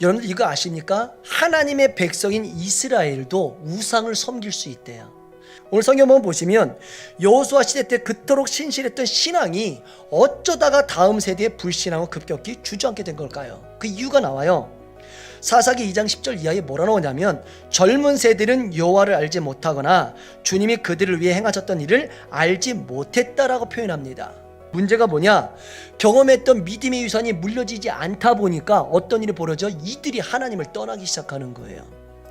여러분들 이거 아십니까? 하나님의 백성인 이스라엘도 우상을 섬길 수 있대요. 오늘 성경 한번 보시면 여호수아 시대 때 그토록 신실했던 신앙이 어쩌다가 다음 세대의 불신앙으로 급격히 주저앉게 된 걸까요? 그 이유가 나와요. 사사기 2장 10절 이하에 뭐라 나오냐면 젊은 세대는 여호와를 알지 못하거나 주님이 그들을 위해 행하셨던 일을 알지 못했다라고 표현합니다. 문제가 뭐냐? 경험했던 믿음의 유산이 물려지지 않다 보니까 어떤 일이 벌어져? 이들이 하나님을 떠나기 시작하는 거예요.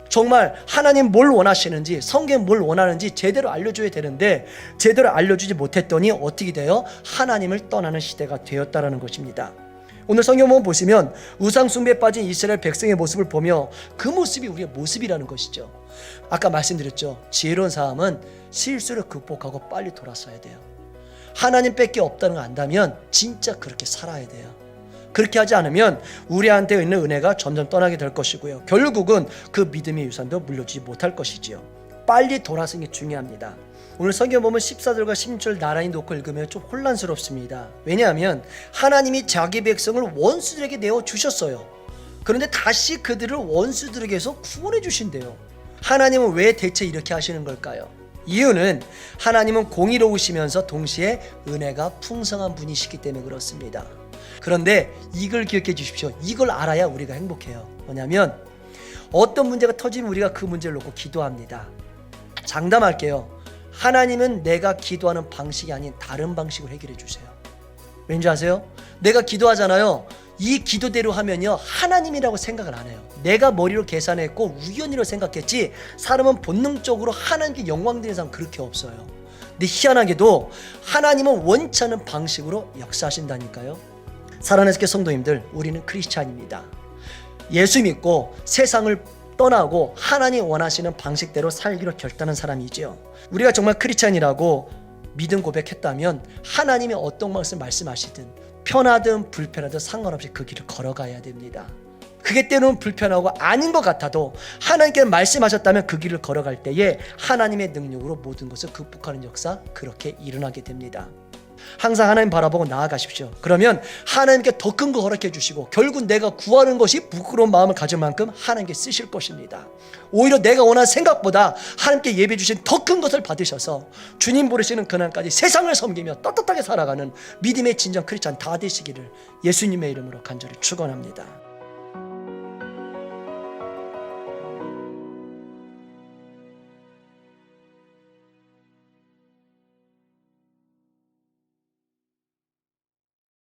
정말 하나님 뭘 원하시는지, 성경 뭘 원하는지 제대로 알려줘야 되는데 제대로 알려주지 못했더니 어떻게 돼요? 하나님을 떠나는 시대가 되었다라는 것입니다. 오늘 성경 보시면 우상 숭배에 빠진 이스라엘 백성의 모습을 보며 그 모습이 우리의 모습이라는 것이죠. 아까 말씀드렸죠. 지혜로운 사람은 실수를 극복하고 빨리 돌아서야 돼요. 하나님 밖에 없다는 걸 안다면 진짜 그렇게 살아야 돼요. 그렇게 하지 않으면 우리한테 있는 은혜가 점점 떠나게 될 것이고요. 결국은 그 믿음의 유산도 물려주지 못할 것이지요. 빨리 돌아서는 게 중요합니다. 오늘 성경 보면 14절과 16절 나란히 놓고 읽으면 좀 혼란스럽습니다. 왜냐하면 하나님이 자기 백성을 원수들에게 내어주셨어요. 그런데 다시 그들을 원수들에게서 구원해 주신대요. 하나님은 왜 대체 이렇게 하시는 걸까요? 이유는 하나님은 공의로우시면서 동시에 은혜가 풍성한 분이시기 때문에 그렇습니다. 그런데 이걸 기억해 주십시오. 이걸 알아야 우리가 행복해요. 뭐냐면 어떤 문제가 터지면 우리가 그 문제를 놓고 기도합니다. 장담할게요. 하나님은 내가 기도하는 방식이 아닌 다른 방식으로 해결해 주세요. 왠지 아세요? 내가 기도하잖아요. 이 기도대로 하면요 하나님이라고 생각을 안 해요. 내가 머리로 계산했고 우연히로 생각했지 사람은 본능적으로 하나님께 영광 드리는 사람 그렇게 없어요. 근데 희한하게도 하나님은 원치 않은 방식으로 역사하신다니까요. 사랑하는 성도님들, 우리는 크리스찬입니다. 예수 믿고 세상을 떠나고 하나님 원하시는 방식대로 살기로 결단한 사람이지요. 우리가 정말 크리스찬이라고 믿음 고백했다면 하나님이 어떤 것을 말씀하시든 편하든 불편하든 상관없이 그 길을 걸어가야 됩니다. 그게 때로는 불편하고 아닌 것 같아도 하나님께서 말씀하셨다면 그 길을 걸어갈 때에 하나님의 능력으로 모든 것을 극복하는 역사 그렇게 일어나게 됩니다. 항상 하나님 바라보고 나아가십시오. 그러면 하나님께 더 큰 거 허락해 주시고 결국 내가 구하는 것이 부끄러운 마음을 가질 만큼 하나님께 쓰실 것입니다. 오히려 내가 원하는 생각보다 하나님께 예배 주신 더 큰 것을 받으셔서 주님 부르시는 그날까지 세상을 섬기며 떳떳하게 살아가는 믿음의 진정 크리스찬 다 되시기를 예수님의 이름으로 간절히 축원합니다.